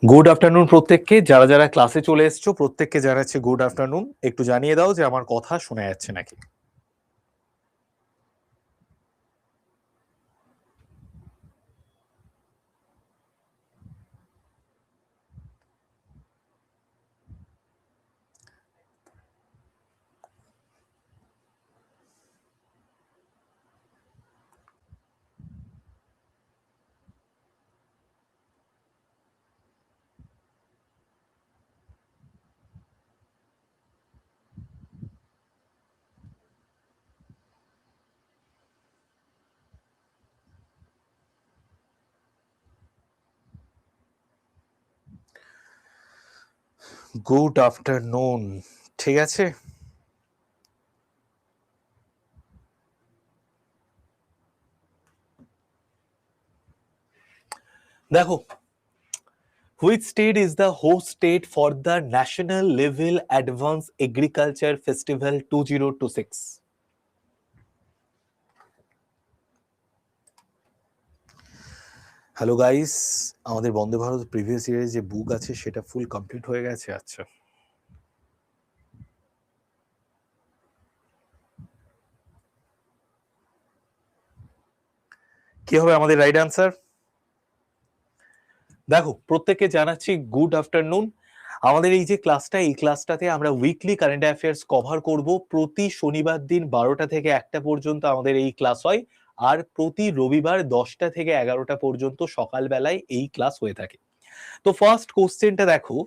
Good afternoon প্রত্যেককে। যারা যারা ক্লাসে চলে এসছো প্রত্যেককে জানাচ্ছি গুড আফটারনুন। একটু জানিয়ে দাও যে আমার কথা শোনা যাচ্ছে নাকি। গুড আফটারনুন, ঠিক আছে। দেখো, which state is the host state for the national level advance agriculture festival 2026? Hello guys, আমাদের বন্দে ভারত প্রিভিয়াস ইয়ারের যে বুক আছে সেটা ফুল কমপ্লিট হয়ে গেছে। আচ্ছা, কি হবে আমাদের রাইট আনসার? দেখো, প্রত্যেককে জানাচ্ছি গুড আফটারনুন। আমাদের এই যে ক্লাসটা, এই ক্লাসটাতে আমরা উইকলি কারেন্ট অ্যাফেয়ার্স কভার করব। প্রতি শনিবার দিন 12টা থেকে 1টা পর্যন্ত আমাদের এই ক্লাস হয়, আর প্রতি রবিবার 10টা থেকে 11টা পর্যন্ত সকালবেলায় এই ক্লাস হয়ে থাকে। তো ফার্স্ট কোশ্চেনটা দেখো,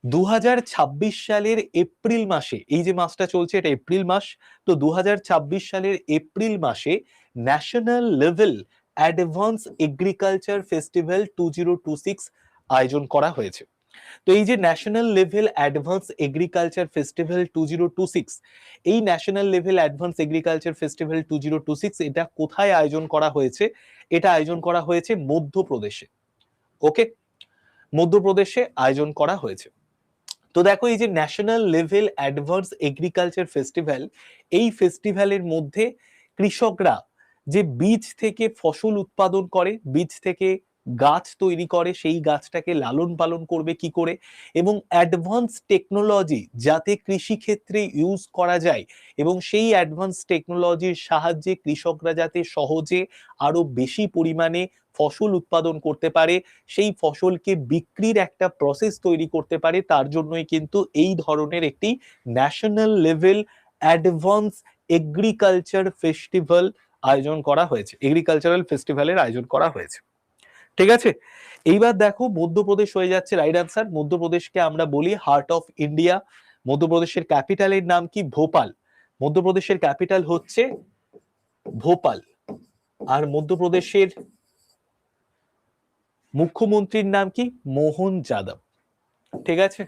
2026 সালের এপ্রিল মাসে, এই যে মাসটা চলছে এটা এপ্রিল মাস, তো 2026 সালের এপ্রিল মাসে national level advance agriculture festival 2026 আয়োজন করা হয়েছে। তো এই যে national level advance agriculture festival 2026, এই national level advance agriculture festival 2026 এটা কোথায় আয়োজন করা হয়েছে? এটা আয়োজন করা হয়েছে মধ্যপ্রদেশে। ওকে, মধ্যপ্রদেশে আয়োজন করা হয়েছে। তো দেখো, এই যে national level advance agriculture festival, এই ফেস্টিভ্যালের মধ্যে কৃষকরা যে বীজ থেকে ফসল উৎপাদন করে, বীজ থেকে গাছ তৈরি করে, সেই গাছটাকে লালন পালন করবে কি করে, এবং অ্যাডভান্স টেকনোলজি যাতে কৃষি ক্ষেত্রে ইউজ করা যায়, এবং সেই অ্যাডভান্স টেকনোলজির সাহায্যে কৃষকরা যাতে সহজে আরো বেশি পরিমাণে ফসল উৎপাদন করতে পারে, সেই ফসলকে বিক্রির একটা প্রসেস তৈরি করতে পারে, তার জন্যই কিন্তু এই ধরনের একটি national level advance agriculture festival আয়োজন করা হয়েছে, এগ্রিকালচারাল ফেস্টিভ্যালের আয়োজন করা হয়েছে। ঠিক আছে, এইবার দেখো মধ্যপ্রদেশ হয়ে যাচ্ছে রাইট আনসার। মধ্যপ্রদেশকে আমরা বলি হার্ট অফ ইন্ডিয়া। মধ্যপ্রদেশের ক্যাপিটালের নাম কি? ভোপাল। মধ্যপ্রদেশের ক্যাপিটাল হচ্ছে ভোপাল। আর মধ্যপ্রদেশের মুখ্যমন্ত্রীর নাম কি? মোহন যাদব। ঠিক আছে,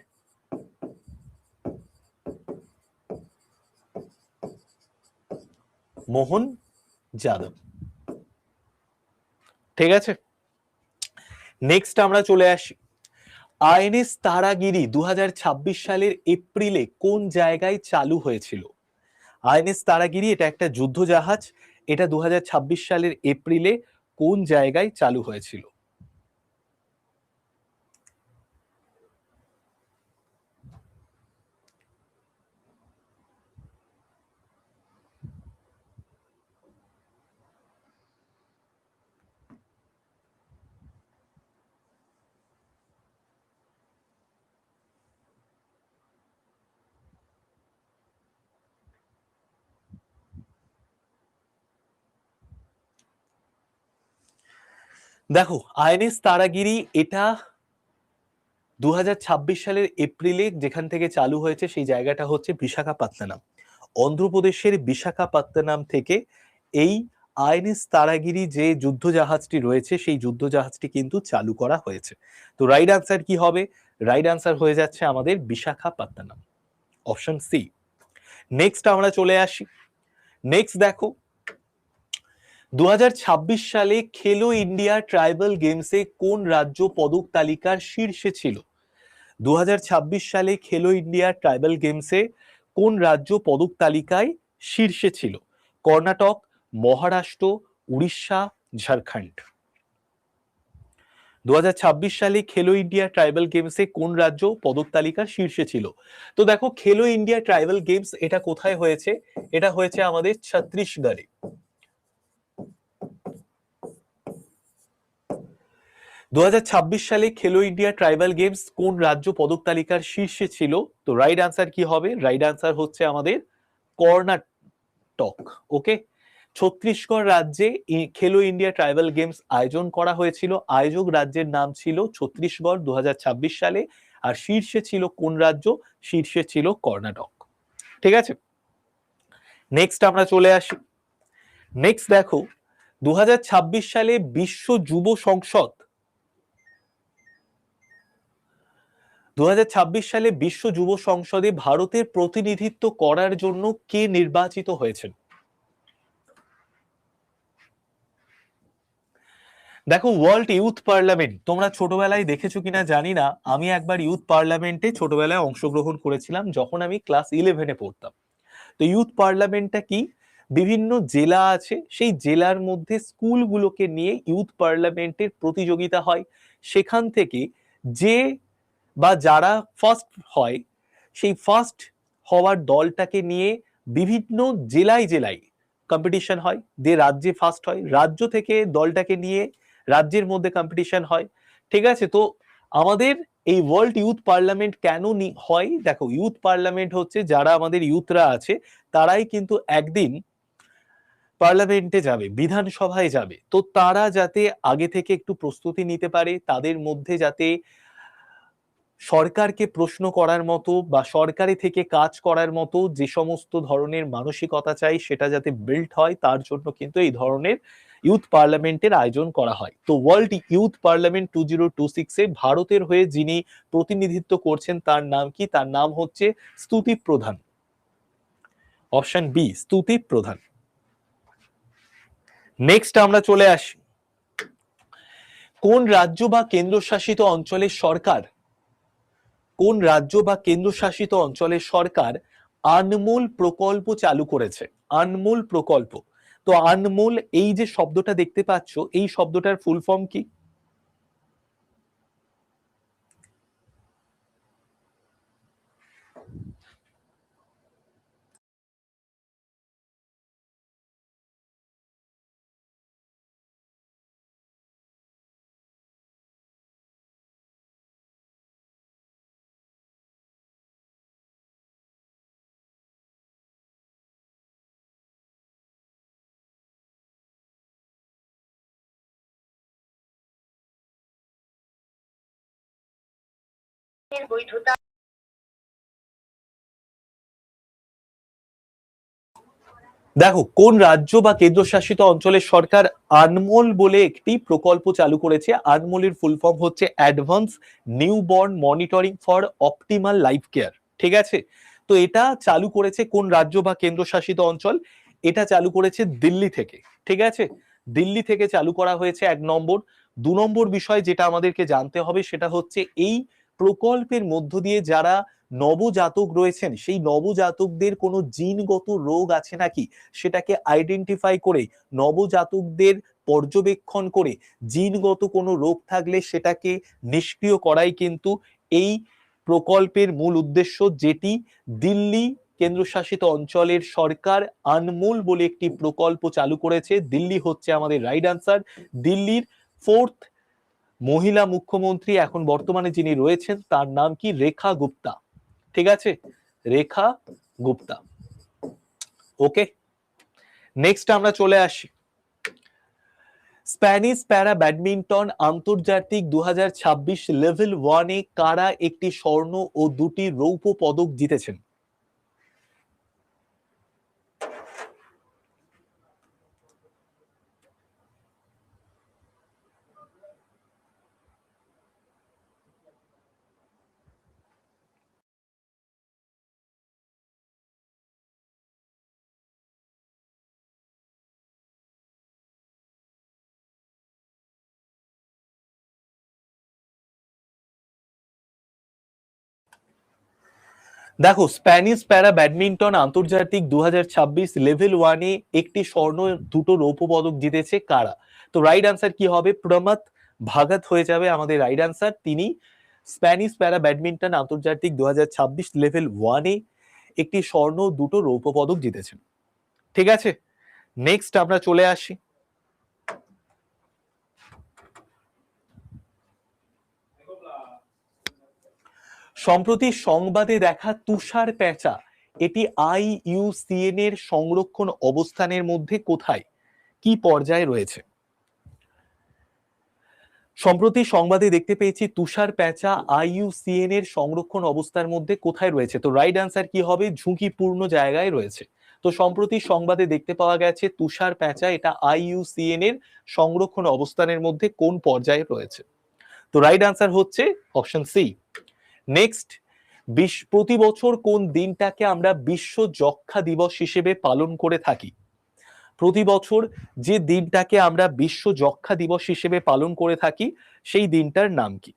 মোহন যাদব। ঠিক আছে, নেক্সট আমরা চলে আসি। আইএনএস তারাগিরি 2026 সালের এপ্রিলে কোন জায়গায় চালু হয়েছিল? আইএনএস তারাগিরি এটা একটা যুদ্ধ জাহাজ, এটা 2026 সালের এপ্রিলে কোন জায়গায় চালু হয়েছিল? দেখো, আইএনএস তারাগিরি এটা 2026 সালের এপ্রিলে যেখান থেকে চালু হয়েছে সেই জায়গাটা হচ্ছে বিশাখাপত্তনম। অন্ধ্রপ্রদেশের বিশাখাপত্তনম থেকে এই আইএনএস তারাগিরি যে যুদ্ধ জাহাজটি রয়েছে সেই যুদ্ধ জাহাজটি কিন্তু চালু করা হয়েছে। তো রাইট আনসার কি হবে? রাইট আনসার হয়ে যাচ্ছে আমাদের বিশাখাপত্তনম, অপশন সি। নেক্সট আমরা চলে আসি। নেক্সট দেখো, 2026 সালে খেলো ইন্ডিয়া ট্রাইবাল গেমসে কোন রাজ্য পদক তালিকার শীর্ষে ছিল? 2026 সালে খেলো ইন্ডিয়া ট্রাইবাল গেমসে কোন রাজ্য পদক তালিকায় শীর্ষে ছিল? কর্ণাটক, মহারাষ্ট্র, উড়িষ্যা, ঝাড়খণ্ড। 2026 সালে খেলো ইন্ডিয়া ট্রাইবাল গেমসে কোন রাজ্য পদক তালিকার শীর্ষে ছিল? তো দেখো, খেলো ইন্ডিয়া ট্রাইবাল গেমস এটা কোথায় হয়েছে? এটা হয়েছে আমাদের ছত্তিশগড়ে। 2026 সালে খেলো ইন্ডিয়া ট্রাইবাল গেমস কোন রাজ্য পদক তালিকার শীর্ষে ছিল? তো রাইট আনসার কি হবে? রাইট আনসার হচ্ছে আমাদের কর্ণাটক। ওকে, ছত্তিশগড় রাজ্যে খেলো ইন্ডিয়া ট্রাইবাল গেমস আয়োজন করা হয়েছিল। আয়োজক রাজ্যের নাম ছিল ছত্তিশগড় 2026 সালে। আর শীর্ষে ছিল কোন রাজ্য? শীর্ষে ছিল কর্ণাটক। ঠিক আছে, নেক্সট আমরা চলে আসি। নেক্সট দেখো, 2026 সালে বিশ্ব যুব সংসদ 2026 সালে বিশ্ব যুব সংসদে ভারতের প্রতিনিধিত্ব করার জন্য কে নির্বাচিত হয়েছেন? দেখো, ওয়ার্ল্ড ইউথ পার্লামেন্ট তোমরা ছোটবেলায় দেখেছো কিনা জানি না, আমি একবার ইউথ পার্লামেন্টে ছোটবেলায় অংশগ্রহণ করেছিলাম যখন আমি ক্লাস 11-এ পড়তাম। তো ইউথ পার্লামেন্টটা কি? বিভিন্ন জেলা আছে, সেই জেলার মধ্যে স্কুলগুলোকে নিয়ে ইউথ পার্লামেন্টের প্রতিযোগিতা হয়। সেখান থেকে যে বা যারা ফার্স্ট হয়, সেই ফার্স্ট হওয়ার দলটাকে নিয়ে বিভিন্ন জেলায় জেলায় কম্পিটিশন হয়। যে রাজ্যে ফার্স্ট হয়, রাজ্য থেকে দলটাকে নিয়ে রাজ্যের মধ্যে কম্পিটিশন হয়। ঠিক আছে, তো আমাদের এই ওয়ার্ল্ড ইউথ পার্লামেন্ট কেন হয়? দেখো, ইউথ পার্লামেন্ট হচ্ছে যারা আমাদের ইউথরা আছে তারাই কিন্তু একদিন পার্লামেন্টে যাবে, বিধানসভায় যাবে। তো তারা যাতে আগে থেকে একটু প্রস্তুতি নিতে পারে, তাদের মধ্যে যাতে সরকারকে প্রশ্ন করার মতো বা সরকারি থেকে কাজ করার মতো যে সমস্ত ধরনের মানসিকতা চাই সেটা যাতে বিল্ড হয়, তার জন্য কিন্তু এই ধরনের ইউথ পার্লামেন্টের আয়োজন করা হয়। তো ওয়ার্ল্ড ইউথ পার্লামেন্ট 2026-এ ভারতের হয়ে যিনি প্রতিনিধিত্ব করছেন তার নাম কি? তার নাম হচ্ছে স্তুতি প্রধান। অপশন বি, স্তুতি প্রধান। নেক্সট আমরা চলে আসি, কোন রাজ্য বা কেন্দ্রশাসিত অঞ্চলের সরকার আনমোল প্রকল্প চালু করেছে? আনমোল প্রকল্প। তো আনমোল এই যে শব্দটা দেখতে পাচ্ছ, এই শব্দটার ফুল ফর্ম কি? দেখো, কোন রাজ্য বা কেন্দ্রশাসিত অঞ্চলের সরকার আনমোল বলে একটি প্রকল্প চালু করেছে? আনমোলের ফুল ফর্ম হচ্ছে advance newborn monitoring for optimal life care. ঠিক আছে, তো এটা চালু করেছে কোন রাজ্য বা কেন্দ্রশাসিত অঞ্চল? এটা চালু করেছে দিল্লি থেকে। ঠিক আছে, দিল্লি থেকে চালু করা হয়েছে, 1 নম্বর। 2 নম্বর বিষয় যেটা আমাদেরকে জানতে হবে সেটা হচ্ছে এই প্রকল্পের মধ্য দিয়ে যারা নবজাতক রয়েছেন সেই নবজাতকদের কোনো জিনগত রোগ আছে নাকি সেটাকে আইডেন্টিফাই করে, নবজাতকদের পর্যবেক্ষণ করে জিনগত কোনো রোগ থাকলে সেটাকে নিষ্ক্রিয় করাই কিন্তু এই প্রকল্পের মূল উদ্দেশ্য, যেটি দিল্লি কেন্দ্রশাসিত অঞ্চলের সরকার আনমোল বলে একটি প্রকল্প চালু করেছে। দিল্লি হচ্ছে আমাদের রাইট আনসার। দিল্লির 4th মহিলা মুখ্যমন্ত্রী এখন বর্তমানে যিনি রয়েছেন তার নাম কি? রেখা গুপ্তা। ঠিক আছে, রেখা গুপ্তা। ওকে, নেক্সট আমরা চলে আসি, স্প্যানিশ প্যারা ব্যাডমিন্টন আন্তর্জাতিক 2026 লেভেল 1-এ কারা একটি স্বর্ণ ও 2টি রৌপ্য পদক জিতেছেন? দেখো, স্প্যানিশ প্যারা ব্যাডমিন্টন আন্তর্জাতিক 2026 লেভেল 1-এ একটি স্বর্ণ, 2টো রৌপ্য পদক জিতেছে কারা? তো রাইট আনসার কি হবে? প্রমথ ভাগাত হয়ে যাবে আমাদের রাইট আনসার। তিনি স্প্যানিশ প্যারা ব্যাডমিন্টন আন্তর্জাতিক 2026 লেভেল 1-এ একটি স্বর্ণ, দুটো রৌপ্য পদক জিতেছেন। ঠিক আছে, নেক্সট আমরা চলে আসি। সম্প্রতি সংবাদে দেখা তুষার পেঁচা, এটি IUCN এর সংরক্ষণ অবস্থানের মধ্যে কোথায়, কি পর্যায়ে রয়েছে? সম্প্রতি সংবাদে দেখতে পেয়েছি তুষার পেঁচা IUCN এর সংরক্ষণ অবস্থার মধ্যে কোথায় রয়েছে। তো রাইট আনসার কি হবে? ঝুঁকিপূর্ণ জায়গায় রয়েছে। তো সম্প্রতি সংবাদে দেখতে পাওয়া গেছে তুষার পেঁচা এটা IUCN এর সংরক্ষণ অবস্থানের মধ্যে কোন পর্যায়ে রয়েছে। তো রাইট আনসার হচ্ছে অপশন সি। নেক্সট, প্রতি বছর কোন দিনটাকে আমরা বিশ্ব যক্ষ্মা দিবস হিসেবে পালন করে থাকি? প্রতি বছর যে দিনটাকে আমরা বিশ্ব যক্ষ্মা দিবস হিসেবে পালন করে থাকি সেই দিনটার নাম কি?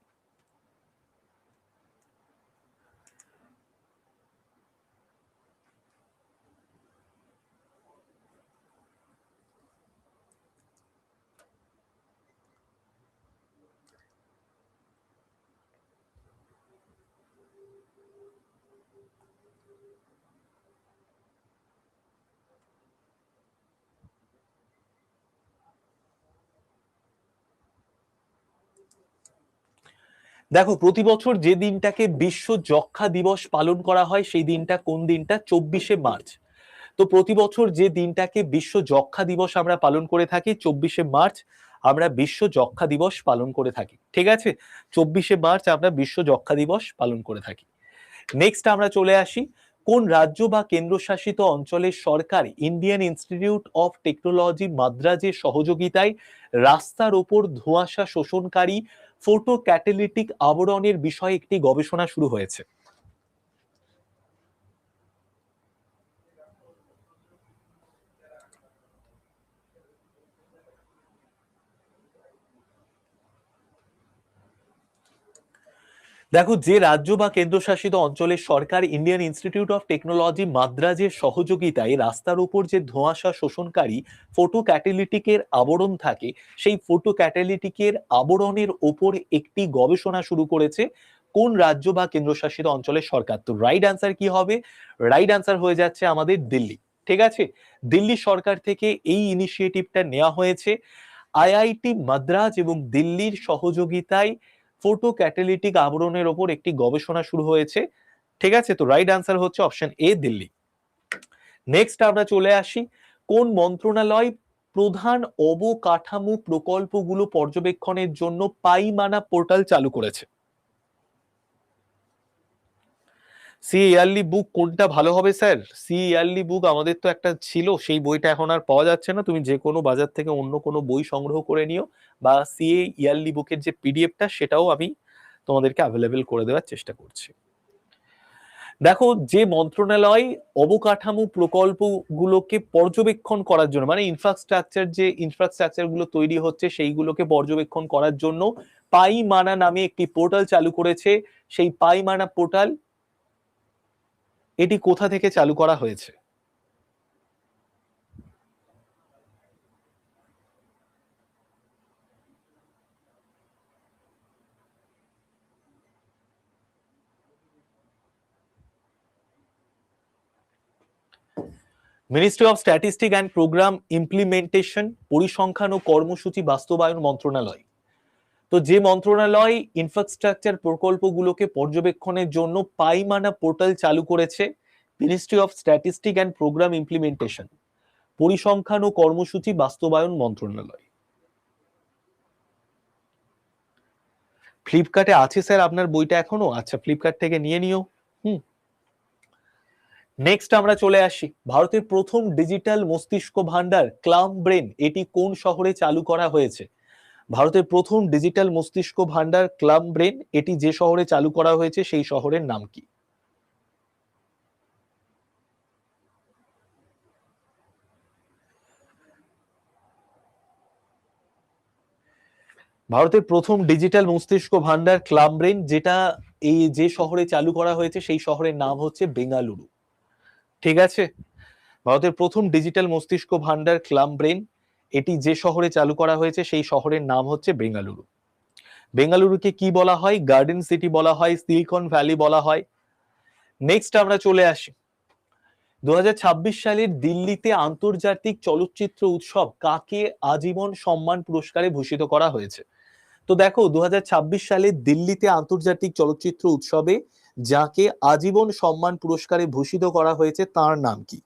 দেখো, প্রতি বছর যে দিনটাকে বিশ্ব যক্ষ্মা দিবস পালন করা হয় সেই দিনটা কোন দিনটা? 24শে মার্চ। তো প্রতি বছর যে দিনটাকে বিশ্ব যক্ষ্মা দিবস আমরা পালন করে থাকি 24শে মার্চ আমরা বিশ্ব যক্ষ্মা দিবস পালন করে থাকি। ঠিক আছে, 24শে মার্চ আমরা বিশ্ব যক্ষ্মা দিবস পালন করে থাকি। নেক্সট আমরা চলে আসি, কোন রাজ্য বা কেন্দ্রশাসিত অঞ্চলের সরকার ইন্ডিয়ান ইনস্টিটিউট অফ টেকনোলজি মাদ্রাজের সহযোগিতায় রাস্তার ওপর ধোঁয়াশা শোষণকারী ফটো ক্যাটালিটিক আবরণের বিষয়ে একটি গবেষণা শুরু হয়েছে? দেখো, যে রাজ্য বা কেন্দ্রশাসিত অঞ্চলের সরকার ইন্ডিয়ান ইনস্টিটিউট অফ টেকনোলজি মাদ্রাজের সহযোগিতায় রাস্তার উপর যে ধোঁয়াশা শোষণকারী ফটো ক্যাটালিটিকের আবরণ থাকে সেই ফটো ক্যাটালিটিকের আবরণের ওপর একটি গবেষণা শুরু করেছে কোন রাজ্য বা কেন্দ্রশাসিত অঞ্চলের সরকার? তো রাইট আনসার কি হবে? রাইট আনসার হয়ে যাচ্ছে আমাদের দিল্লি। ঠিক আছে, দিল্লি সরকার থেকে এই ইনিশিয়েটিভটা নেওয়া হয়েছে। IIT মাদ্রাজ এবং দিল্লির সহযোগিতায় ফটো ক্যাটালিটিক আবরণের ওপর একটি গবেষণা শুরু হয়েছে। ঠিক আছে, তো রাইট আনসার হচ্ছে অপশন এ, দিল্লি। নেক্সট আমরা চলে আসি, কোন মন্ত্রণালয় প্রধান অবকাঠামো প্রকল্পগুলো পর্যবেক্ষণের জন্য পাইমানা পোর্টাল চালু করেছে? সি ইয়ারলি বুক কোনটা ভালো হবে স্যার? সি ইয়ারলি বুক আমাদের তো একটা ছিল, সেই বইটা এখন আর পাওয়া যাচ্ছে না। তুমি যে কোনো বাজার থেকে অন্য কোনো বই সংগ্রহ করে নিও, বা সি ইয়ারলি বুকের যে পিডিএফটা সেটাও আমি তোমাদেরকে অ্যাভেলেবেল করে দেওয়ার চেষ্টা করছি। দেখো, যে মন্ত্রণালয় অবকাঠামো প্রকল্পগুলোকে পর্যবেক্ষণ করার জন্য, মানে ইনফ্রাস্ট্রাকচার গুলো তৈরি হচ্ছে সেইগুলোকে পর্যবেক্ষণ করার জন্য পাইমানা নামে একটি পোর্টাল চালু করেছে। সেই পাইমানা পোর্টাল এটি কোথা থেকে চালু করা হয়েছে? Ministry of statistic and programme implementation, পরিসংখ্যান ও কর্মসূচি বাস্তবায়ন মন্ত্রণালয়। তো যে মন্ত্রণালয় ইনফ্রাস্ট্রাকচার প্রকল্পগুলোকে পর্যবেক্ষণের জন্য পাইমানা পোর্টাল চালু করেছে, ministry of statistic and programme implementation, পরিসংখ্যান ও কর্মসূচি বাস্তবায়ন মন্ত্রণালয়। ফ্লিপকার্টে আছে স্যার আপনার বইটা এখনো? আচ্ছা, ফ্লিপকার্ট থেকে নিয়ে নিও। নেক্সট আমরা চলে আসি, ভারতের প্রথম ডিজিটাল মস্তিষ্ক ভান্ডার ক্লাম ব্রেন এটি কোন শহরে চালু করা হয়েছে? ভারতের প্রথম ডিজিটাল মস্তিষ্ক ভান্ডার ক্লাম ব্রেন এটি যে শহরে চালু করা হয়েছে সেই শহরের নাম কি? ভারতের প্রথম ডিজিটাল মস্তিষ্ক ভান্ডার ক্লাম ব্রেন যেটা এই যে শহরে চালু করা হয়েছে সেই শহরের নাম হচ্ছে বেঙ্গালুরু। ঠিক আছে, ভারতের প্রথম ডিজিটাল মস্তিষ্ক ভান্ডার ক্লাম ব্রেন এটি যে শহরে চালু করা হয়েছে সেই শহরের নাম হচ্ছে বেঙ্গালুরু। বেঙ্গালুরুকে কি বলা হয়? গার্ডেন সিটি বলা হয়, সিলিকন ভ্যালি বলা হয়। নেক্সট আমরা চলে আসি, 2026 সালের দিল্লিতে আন্তর্জাতিক চলচ্চিত্র উৎসব কাকে আজীবন সম্মান পুরস্কারে ভূষিত করা হয়েছে? তো দেখো 2026 সালে দিল্লিতে আন্তর্জাতিক চলচ্চিত্র উৎসবে যাকে আজীবন সম্মান পুরস্কারে ভূষিত করা হয়েছে তার নাম কি?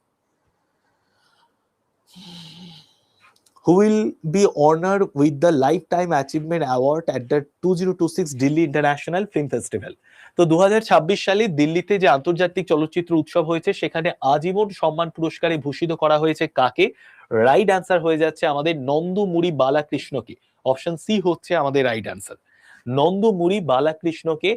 Who will be honored with the Lifetime Achievement Award at the 2026 Delhi International Film Festival? তো 2026 সালে দিল্লিতে যে আন্তর্জাতিক চলচ্চিত্র উৎসব হয়েছে সেখানে আজীবন সম্মান পুরস্কারে ভূষিত করা হয়েছে কাকে? রাইট অ্যান্সার হয়ে যাচ্ছে আমাদের নন্দমুরি বালাকৃষ্ণকে। অপশন সি হচ্ছে আমাদের রাইট অ্যান্সার। নন্দমুরি বালাকৃষ্ণকে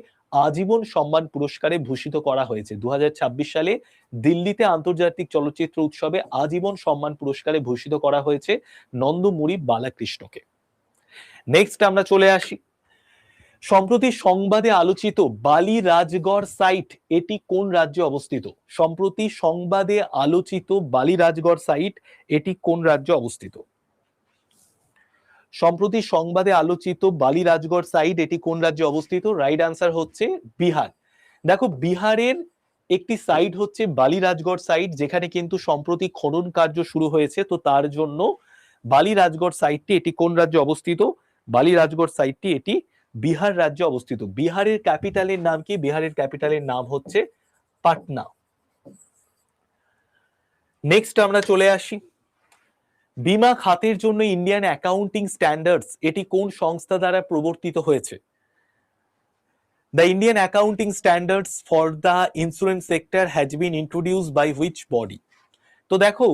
আজীবন সম্মান পুরস্কারে ভূষিত করা হয়েছে 2026 সালে দিল্লিতে আন্তর্জাতিক চলচ্চিত্র উৎসবে আজীবন সম্মান পুরস্কারে ভূষিত করা হয়েছে নন্দমুরি বালাকৃষ্ণকে। নেক্সট আমরা চলে আসি, সম্প্রতি সংবাদে আলোচিত বালি রাজগড় সাইট এটি কোন রাজ্যে অবস্থিত? সম্প্রতি সংবাদে আলোচিত বালি রাজগড় সাইট এটি কোন রাজ্যে অবস্থিত? সম্প্রতি সংবাদে আলোচিত বালি রাজগড় সাইট এটি কোন রাজ্যে অবস্থিত? রাইট আনসার হচ্ছে বিহার। দেখো বিহারের একটি সাইট হচ্ছে বালি রাজগড় সাইট, যেখানে কিন্তু সম্প্রতি খনন কার্য শুরু হয়েছে। তো তার জন্য বালি রাজগড় সাইটটি এটি কোন রাজ্যে অবস্থিত? বালি রাজগড় সাইটটি এটি বিহার রাজ্যে অবস্থিত। বিহারের ক্যাপিটালের নাম কি? বিহারের ক্যাপিটালের নাম হচ্ছে পাটনা। নেক্সট আমরা চলে আসি, বীমা খাতের জন্য ইন্ডিয়ান অ্যাকাউন্টিং স্ট্যান্ডার্ডস এটি কোন সংস্থা দ্বারা প্রবর্তিত হয়েছে? The Indian accounting standards for the insurance sector has been introduced by which body? তো দেখো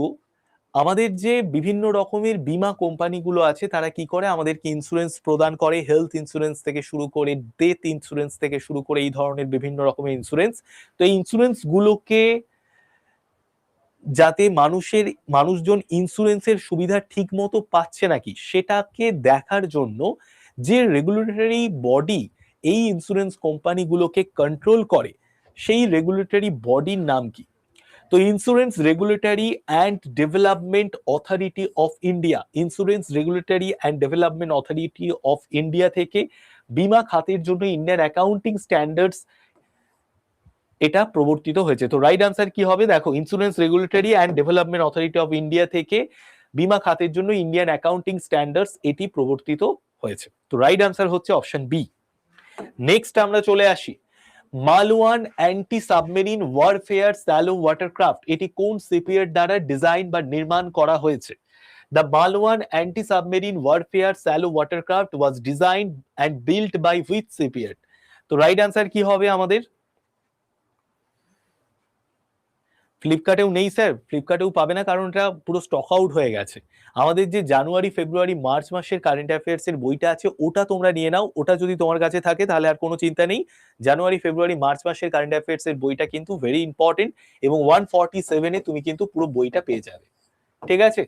আমাদের যে বিভিন্ন রকমের বীমা কোম্পানিগুলো আছে তারা কি করে, আমাদেরকে ইন্স্যুরেন্স প্রদান করে, হেলথ ইন্স্যুরেন্স থেকে শুরু করে ডেথ ইন্স্যুরেন্স থেকে শুরু করে এই ধরনের বিভিন্ন রকমের ইন্স্যুরেন্স। তো এই ইন্স্যুরেন্স গুলোকে যাতে মানুষজন ইন্স্যুরেন্সের সুবিধা ঠিক মতো পাচ্ছে নাকি সেটাকে দেখার জন্য যে রেগুলেটরি বডি এই ইন্স্যুরেন্স কোম্পানিগুলোকে কন্ট্রোল করে সেই রেগুলেটরি বডির নাম কি? তো insurance regulatory and development authority of India, insurance regulatory and development authority of India থেকে বীমা খাতের জন্য ইন্ডিয়ান অ্যাকাউন্টিং স্ট্যান্ডার্ডস এটা প্রবর্তিত হয়েছে। তো রাইট আনসার কি হবে? দেখো insurance regulatory and development authority of India থেকে বীমা খাতের জন্য ইন্ডিয়ান অ্যাকাউন্টিং স্ট্যান্ডার্ডস এটি প্রবর্তিত হয়েছে। তো রাইট আনসার হচ্ছে অপশন বি। নেক্সট আমরা চলে আসি, Malvan anti submarine warfare shallow watercraft এটি কোন শিপইয়ার্ড দ্বারা ডিজাইন বা নির্মাণ করা হয়েছে? The Malvan anti submarine warfare shallow watercraft was designed and built by which shipyard? তো রাইট আনসার কি হবে আমাদের? ফ্লিপকার্টেও নেই স্যার, ফ্লিপকার্টেও পাবে না, কারণ এটা পুরো স্টক আউট হয়ে গেছে। আমাদের যে জানুয়ারি ফেব্রুয়ারি মার্চ মাসের কারেন্ট অ্যাফেয়ার্স এর বইটা আছে ওটা তোমরা নিয়ে নাও, ওটা যদি তোমার কাছে থাকে তাহলে আর কোনো চিন্তা নেই। জানুয়ারি ফেব্রুয়ারি মার্চ মাসের কারেন্ট অ্যাফেয়ার্স এর বইটা কিন্তু ভেরি ইম্পর্টেন্ট এবং 147 এ তুমি কিন্তু পুরো বইটা পেয়ে যাবে। ঠিক আছে,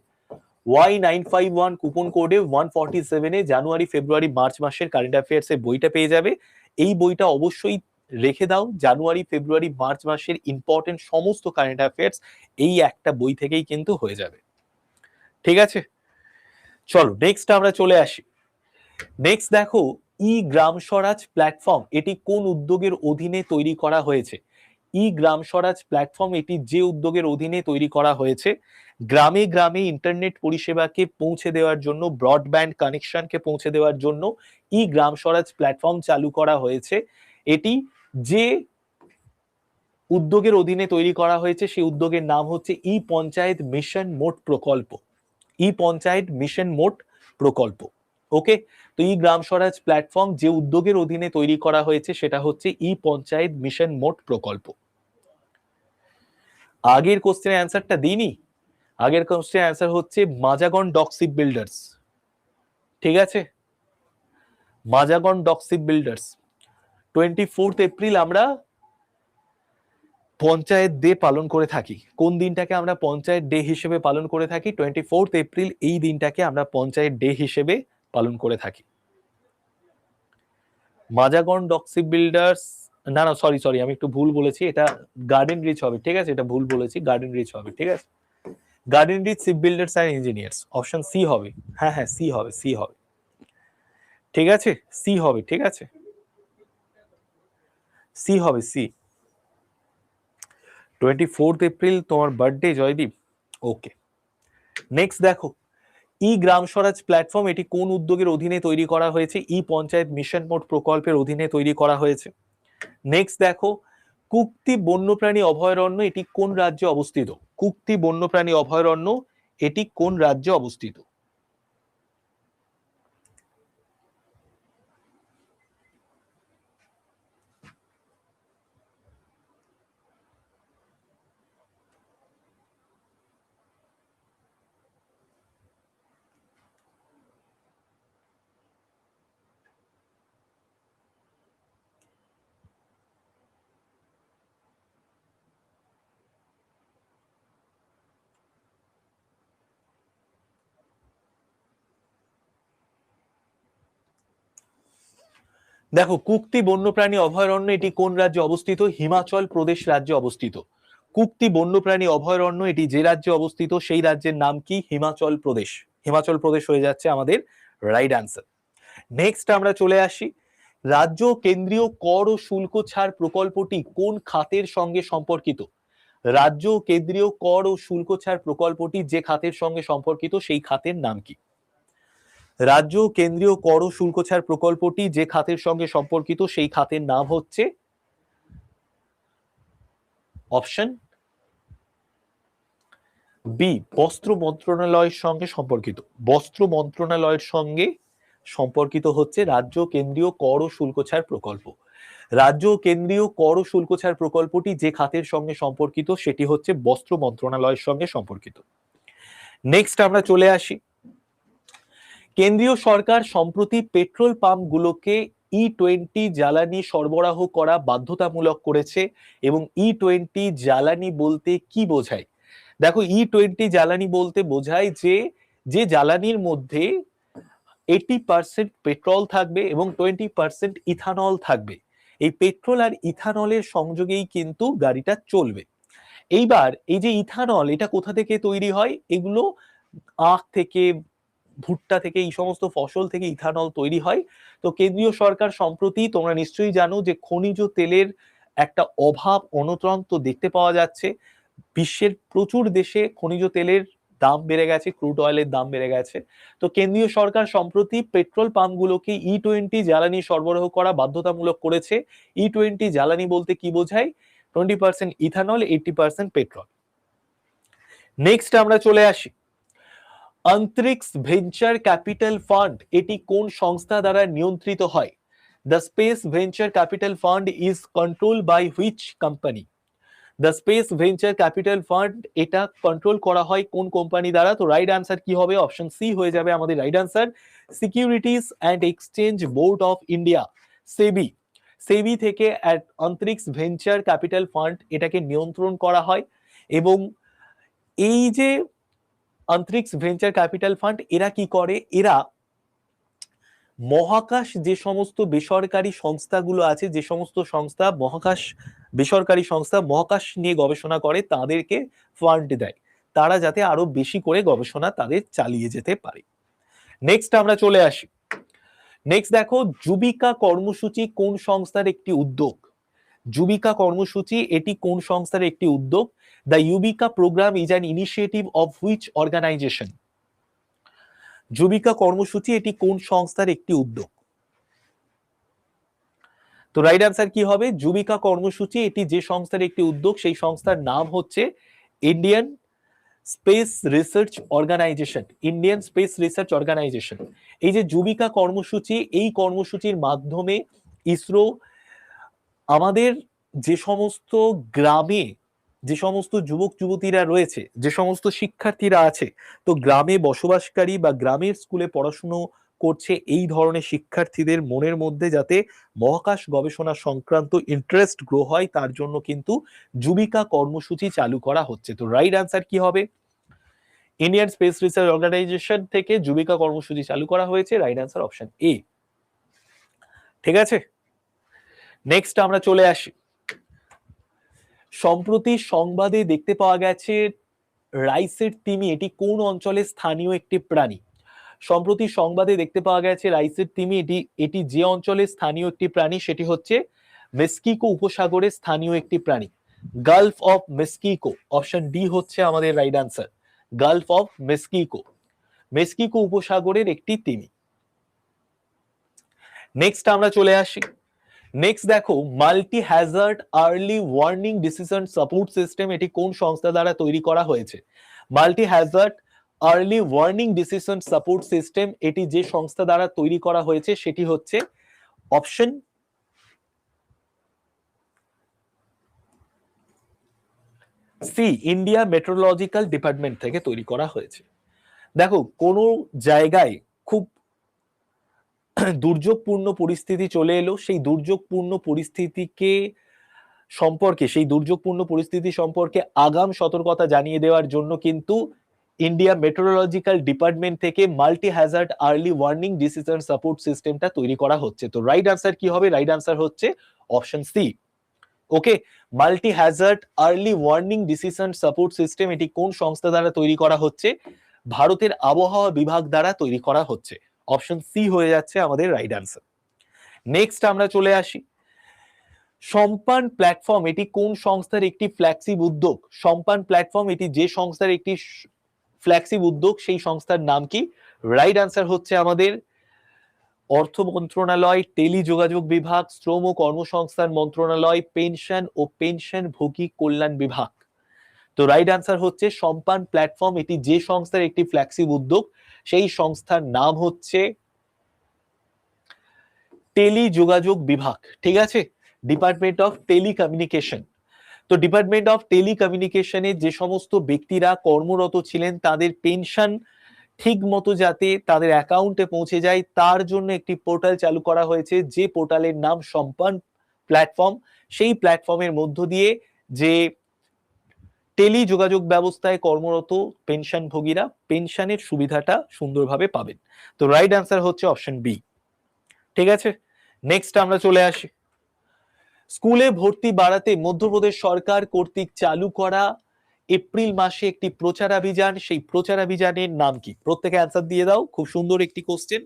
Y951 কুপন কোডে 147 এ জানুয়ারি ফেব্রুয়ারি মার্চ মাসের কারেন্ট অ্যাফেয়ার্স এর বইটা পেয়ে যাবে। এই বইটা অবশ্যই রেখে দাও, জানুয়ারি ফেব্রুয়ারি মার্চ মাসের ইম্পর্টেন্ট সমস্ত কারেন্ট অ্যাফেয়ার্স এই একটা বই থেকেই কিন্তু হয়ে যাবে। ঠিক আছে, চলো নেক্সট আমরা চলে আসি। নেক্সট দেখো, ই গ্রাম স্বরাজ প্ল্যাটফর্ম এটি কোন উদ্যোগের অধীনে তৈরি করা হয়েছে? ই গ্রাম স্বরাজ প্ল্যাটফর্ম এটি যে উদ্যোগের অধীনে তৈরি করা হয়েছে গ্রামে গ্রামে ইন্টারনেট পরিষেবাকে পৌঁছে দেওয়ার জন্য, ব্রডব্যান্ড কানেকশনকে পৌঁছে দেওয়ার জন্য ই গ্রাম স্বরাজ প্ল্যাটফর্ম চালু করা হয়েছে। এটি যে উদ্যোগের অধীনে তৈরি করা হয়েছে সেই উদ্যোগের নাম হচ্ছে ই পঞ্চায়েত মিশন মোট প্রকল্প। ই পঞ্চায়েত মিশন মোট প্রকল্প। ওকে, তো ই গ্রাম স্বরাজ প্ল্যাটফর্ম যে উদ্যোগের অধীনে তৈরি করা হয়েছে সেটা হচ্ছে ই পঞ্চায়েত মিশন মোট প্রকল্প। আগের কোশ্চেনের অ্যান্সারটা দিইনি, আগের কোশ্চেনের অ্যান্সার হচ্ছে মাজাগন ডক শিপ বিল্ডার্স। ঠিক আছে, Mazagon doc ship builders. 24 April আমরা পঞ্চায়েত ডে পালন করে থাকি। কোন দিনটাকে আমরা পঞ্চায়েত ডে হিসেবে পালন করে থাকি? 24 এপ্রিল এই দিনটাকে আমরা পঞ্চায়েত ডে হিসেবে পালন করে থাকি। মাজাগন ডক শিপ বিল্ডার্স, না না সরি সরি আমি একটু ভুল বলেছি, এটা গার্ডেন রিচ হবে। ঠিক আছে, এটা ভুল বলেছি, গার্ডেন রিচ হবে। ঠিক আছে, Garden Reach Ship Builders and Engineers, option C হবে। হ্যাঁ হ্যাঁ সি হবে, সি হবে। ঠিক আছে, সি হবে, ঠিক আছে, সি হবে, সি। 24 এপ্রিল তোমার বার্থডে জয়দীপ। ওকে, নেক্সট দেখো, ই গ্রাম স্বরাজ প্ল্যাটফর্ম এটি কোন উদ্যোগের অধীনে তৈরি করা হয়েছে? ই পঞ্চায়েত মিশন মোড প্রকল্পের অধীনে তৈরি করা হয়েছে। নেক্সট দেখো, কুক্তি বন্যপ্রাণী অভয়ারণ্য এটি কোন রাজ্যে অবস্থিত? কুক্তি বন্যপ্রাণী অভয়ারণ্য এটি কোন রাজ্যে অবস্থিত? দেখো, কুক্তি বন্যপ্রাণী অভয়ারণ্য এটি কোন রাজ্যে অবস্থিত? হিমাচল প্রদেশ রাজ্যে অবস্থিত। কুক্তি বন্যপ্রাণী অভয়ারণ্য এটি যে রাজ্যে অবস্থিত সেই রাজ্যের নাম কি? হিমাচল প্রদেশ। হিমাচল প্রদেশ হয়ে যাচ্ছে আমাদের রাইট অ্যান্সার। নেক্সট আমরা চলে আসি, রাজ্য কেন্দ্রীয় কর ও শুল্ক ছাড় প্রকল্পটি কোন খাতের সঙ্গে সম্পর্কিত? রাজ্য কেন্দ্রীয় কর ও শুল্ক ছাড় প্রকল্পটি যে খাতের সঙ্গে সম্পর্কিত সেই খাতের নাম কি? রাজ্য কেন্দ্রীয় কর ও শুল্ক ছাড় প্রকল্পটি যে খাতের সঙ্গে সম্পর্কিত সেই খাতের নাম হচ্ছে অপশন বি, বস্ত্র মন্ত্রণালয়ের সঙ্গে সম্পর্কিত। বস্ত্র মন্ত্রণালয়ের সঙ্গে সম্পর্কিত হচ্ছে রাজ্য কেন্দ্রীয় কর ও শুল্ক ছাড় প্রকল্প। রাজ্য কেন্দ্রীয় কর ও শুল্ক ছাড় প্রকল্পটি যে খাতের সঙ্গে সম্পর্কিত সেটি হচ্ছে বস্ত্র মন্ত্রণালয়ের সঙ্গে সম্পর্কিত। নেক্সট আমরা চলে আসি, কেন্দ্রীয় সরকার সম্প্রতি পেট্রোল পাম্পগুলোকে E20 জ্বালানি সরবরাহ করা বাধ্যতামূলক করেছে, এবং E20 জ্বালানি বলতে কি বোঝায়? দেখো, E20 জ্বালানি বলতে বোঝায় যে যে জ্বালানির মধ্যে 80% পেট্রোল থাকবে এবং 20% ইথানল থাকবে। এই পেট্রোল আর ইথানলের সংযোগেই কিন্তু গাড়িটা চলবে। এইবার এই যে ইথানল, এটা কোথা থেকে তৈরি হয়? এগুলো আখ থেকে, ভুট্টা থেকে, এই সমস্ত ফসল থেকে ইথানল তৈরি হয়। তো কেন্দ্রীয় সরকার সম্প্রতি, তোমরা নিশ্চয়ই জানো যে খনিজ তেলের একটা অভাব অনত্রান্ত দেখতে পাওয়া যাচ্ছে। বিশ্বের প্রচুর দেশে খনিজ তেলের দাম বেড়ে গেছে, ক্রুড অয়েলের দাম বেড়ে গেছে। তো কেন্দ্রীয় সরকার সম্প্রতি পেট্রোল পাম্পগুলোকে E20 জ্বালানি সরবরাহ করা বাধ্যতামূলক করেছে। E20 জ্বালানি বলতে কি বোঝায়? 20% ইথানল, 80% পেট্রোল। নেক্সট আমরা চলে আসি, অন্তরিক্স ভেঞ্চার ক্যাপিটাল ফান্ড এটি কোন সংস্থা দ্বারা নিয়ন্ত্রিত হয়? The space venture capital fund is control by which company? The space venture capital fund এটা কন্ট্রোল করা হয় কোন কোম্পানি দ্বারা? তো রাইট আনসার কি হবে? অপশন সি হয়ে যাবে আমাদের right answer, Securities and Exchange Board of India, SEBI. SEBI থেকে অন্তরিক্স ভেঞ্চার ক্যাপিটাল ফান্ড এটাকে নিয়ন্ত্রণ করা হয়। এবং এই যে অন্তরিক্স ভেঞ্চার ক্যাপিটাল ফান্ড, এরা কি করে? এরা মহাকাশ যে সমস্ত বেসরকারি সংস্থাগুলো আছে, যে সমস্ত সংস্থা মহাকাশ, বেসরকারি সংস্থা মহাকাশ নিয়ে গবেষণা করে, তাদেরকে ফান্ড দেয়, তারা যাতে আরো বেশি করে গবেষণা তাদের চালিয়ে যেতে পারে। নেক্সট আমরা চলে আসি, নেক্সট দেখো, যুবিকা কর্মসূচি কোন সংস্থার একটি উদ্যোগ? যুবিকা কর্মসূচি এটি কোন সংস্থার একটি উদ্যোগ? The YUVIKA programme is an initiative of which organisation? Yuvika কর্মসূচি এটি কোন সংস্থার একটি উদ্যোগ? তো রাইট আনসার কি হবে? যুবিকা কর্মসূচি এটি যে সংস্থার একটি উদ্যোগ, সেই সংস্থার নাম হচ্ছে Indian Space Research Organisation. Indian Space Research Organisation. এই যে যুবিকা কর্মসূচি, এই কর্মসূচির মাধ্যমে ইসরো আমাদের যে সমস্ত গ্রামে, যে সমস্ত যুবক যুবতীরা রয়েছে, যে সমস্ত শিক্ষার্থীরা আছে, তো গ্রামে বসবাসকারী বা গ্রামের স্কুলে পড়াশুনো করছে, এই ধরনের শিক্ষার্থীদের মনের মধ্যে যাতে মহাকাশ গবেষণা সংক্রান্ত ইন্টারেস্ট গ্রো হয়, তার জন্য কিন্তু যুবিকা কর্মসূচি চালু করা হচ্ছে। তো রাইট আনসার কি হবে? ইন্ডিয়ান স্পেস রিসার্চ অর্গানাইজেশন থেকে যুবিকা কর্মসূচি চালু করা হয়েছে। Right answer option A. ঠিক আছে, নেক্সট আমরা চলে আসি, সম্প্রতি সংবাদে দেখতে পাওয়া গেছে রাইসের তিমি এটি কোন অঞ্চলে স্থানীয় একটি প্রাণী? সম্প্রতি সংবাদে দেখতে পাওয়া গেছে রাইসের তিমি এটি এটি যে অঞ্চলের স্থানীয় একটি প্রাণী, সেটি হচ্ছে মেক্সিকো উপসাগরের স্থানীয় একটি প্রাণী, Gulf of Mexico. Option D হচ্ছে আমাদের right answer, Gulf of Mexico, Mexico উপসাগরের একটি তিমি। নেক্সট আমরা চলে আসি, নেক্সট দেখো multi hazard early warning decision support system, এটি কোন সংস্থা দ্বারা তৈরি করা হয়েছে? Multi hazard early warning decision support system এটি যে সংস্থা দ্বারা তৈরি করা হয়েছে সেটি হচ্ছে option C, India meteorological department থেকে তৈরি করা হয়েছে। দেখো কোনো জায়গায় খুব দুর্যোগপূর্ণ পরিস্থিতি চলে এলো, সেই দুর্যোগপূর্ণ পরিস্থিতিকে সম্পর্কে, সেই দুর্যোগপূর্ণ পরিস্থিতি সম্পর্কে আগাম সতর্কতা জানিয়ে দেওয়ার জন্য কিন্তু ইন্ডিয়া মেট্রোলজিক্যাল ডিপার্টমেন্ট থেকে multi hazard early warning decision support সিস্টেমটা তৈরি করা হচ্ছে। তো রাইট আনসার কি হবে? রাইট আনসার হচ্ছে option C. Okay, multi hazard early warning decision support system এটি কোন সংস্থা দ্বারা তৈরি করা হচ্ছে? ভারতের আবহাওয়া বিভাগ দ্বারা তৈরি করা হচ্ছে। অপশন সি হয়ে যাচ্ছে আমাদের রাইট আনসার। নেক্সট আমরা চলে আসি, সম্পান প্ল্যাটফর্ম এটি কোন সংস্থার একটি ফ্ল্যাগশিপ উদ্যোগ? সম্পান প্ল্যাটফর্ম এটি যে সংস্থার একটি ফ্ল্যাগশিপ উদ্যোগ, সেই সংস্থার নাম কি? রাইট আনসার হচ্ছে আমাদের অর্থ মন্ত্রণালয়, টেলিযোগাযোগ বিভাগ, শ্রম ও কর্মসংস্থান মন্ত্রণালয়, পেনশন ও পেনশনভোগী কল্যাণ বিভাগ। তো রাইট আনসার হচ্ছে সম্পান প্ল্যাটফর্ম এটি যে সংস্থার একটি ফ্ল্যাগশিপ উদ্যোগ, সেই সংস্থার নাম হচ্ছে টেলিযোগাযোগ বিভাগ। ঠিক আছে, ডিপার্টমেন্ট অফ টেলিকমিউনিকেশন। তো ডিপার্টমেন্ট অফ টেলিকমিউনিকেশনে যে সমস্ত ব্যক্তিরা কর্মরত ছিলেন তাদের পেনশন ঠিক মতো যাতে তাদের অ্যাকাউন্টে পৌঁছে যায় তার জন্য একটি পোর্টাল চালু করা হয়েছে, যে পোর্টালের নাম সম্পান প্ল্যাটফর্ম। সেই প্ল্যাটফর্মের মধ্য দিয়ে যে টেলি যোগাযোগ ব্যবস্থায় কর্মরত পেনশনভোগীরা পেনশনের সুবিধাটা সুন্দরভাবে পাবেন। তো রাইট আনসার হচ্ছে অপশন বি। ঠিক আছে, নেক্সট আমরা চলে আসি, স্কুলে ভর্তি বাড়াতে মধ্যপ্রদেশ সরকার কর্তৃক চালু করা এপ্রিল মাসে একটি প্রচারাভিযান, সেই প্রচারাভিযানের নাম কি? প্রত্যেকে অ্যান্সার দিয়ে দাও, খুব সুন্দর একটি কোশ্চেন।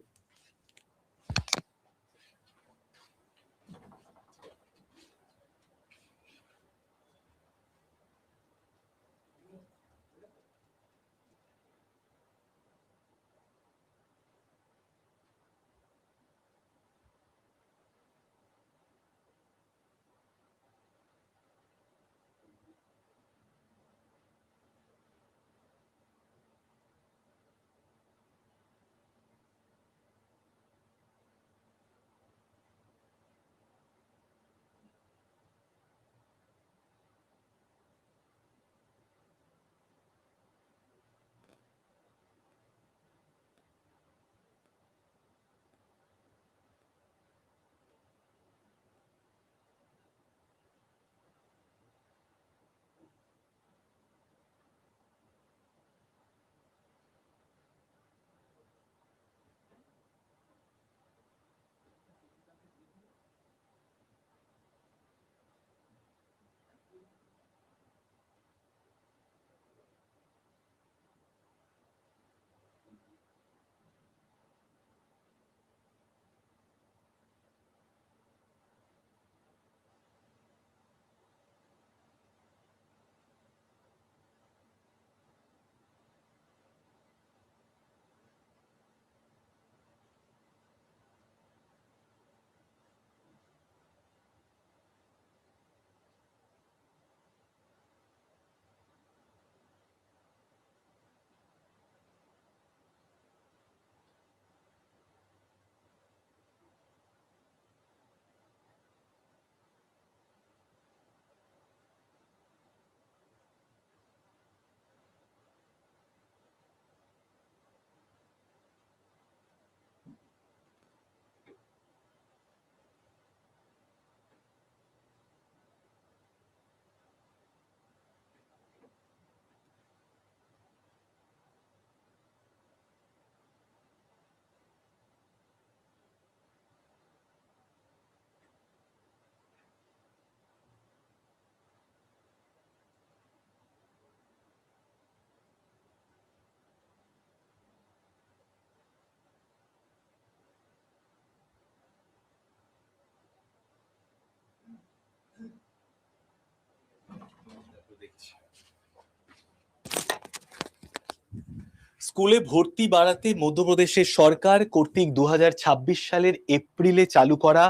স্কুলে ভর্তি বাড়াতে মধ্যপ্রদেশের সরকার কর্তৃক 2026 সালের এপ্রিলে চালু করা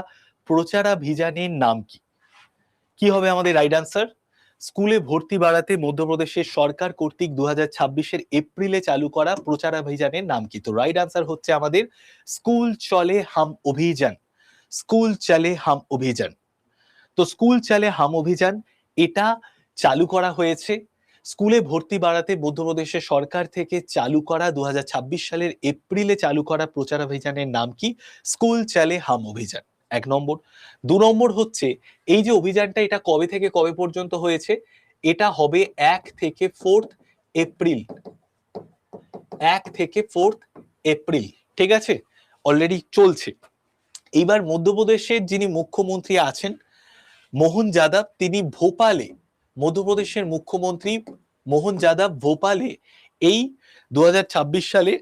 প্রচারাভিযানের নাম কি? কি হবে আমাদের রাইট আনসার? স্কুলে ভর্তি বাড়াতে মধ্যপ্রদেশের সরকার কর্তৃক 2026-এর এপ্রিলে চালু করা প্রচারাভিযানের নাম কি? তো রাইট আনসার হচ্ছে আমাদের স্কুল চলে হাম অভিযান। স্কুল চলে হাম অভিযান। তো স্কুল চলে হাম অভিযান এটা চালু করা হয়েছে। স্কুলে ভর্তি বাড়াতে মধ্যপ্রদেশের সরকার থেকে চালু করা 2026 সালের এপ্রিলে চালু করা প্রচারাভিযানের নাম কি? স্কুল চলে হাম অভিযান, 1 নম্বর। 2 নম্বর হচ্ছে এই যে অভিযানটা এটা কবে থেকে কবে পর্যন্ত হয়েছে? এটা হবে 1 থেকে 4 এপ্রিল। 1 থেকে 4 এপ্রিল, ঠিক আছে? অলরেডি চলছে। এইবার মধ্যপ্রদেশের যিনি মুখ্যমন্ত্রী আছেন মোহন যাদব, তিনি ভোপালে, মধ্যপ্রদেশের মুখ্যমন্ত্রী মোহন যাদব ভোপালে এই 2026 সালে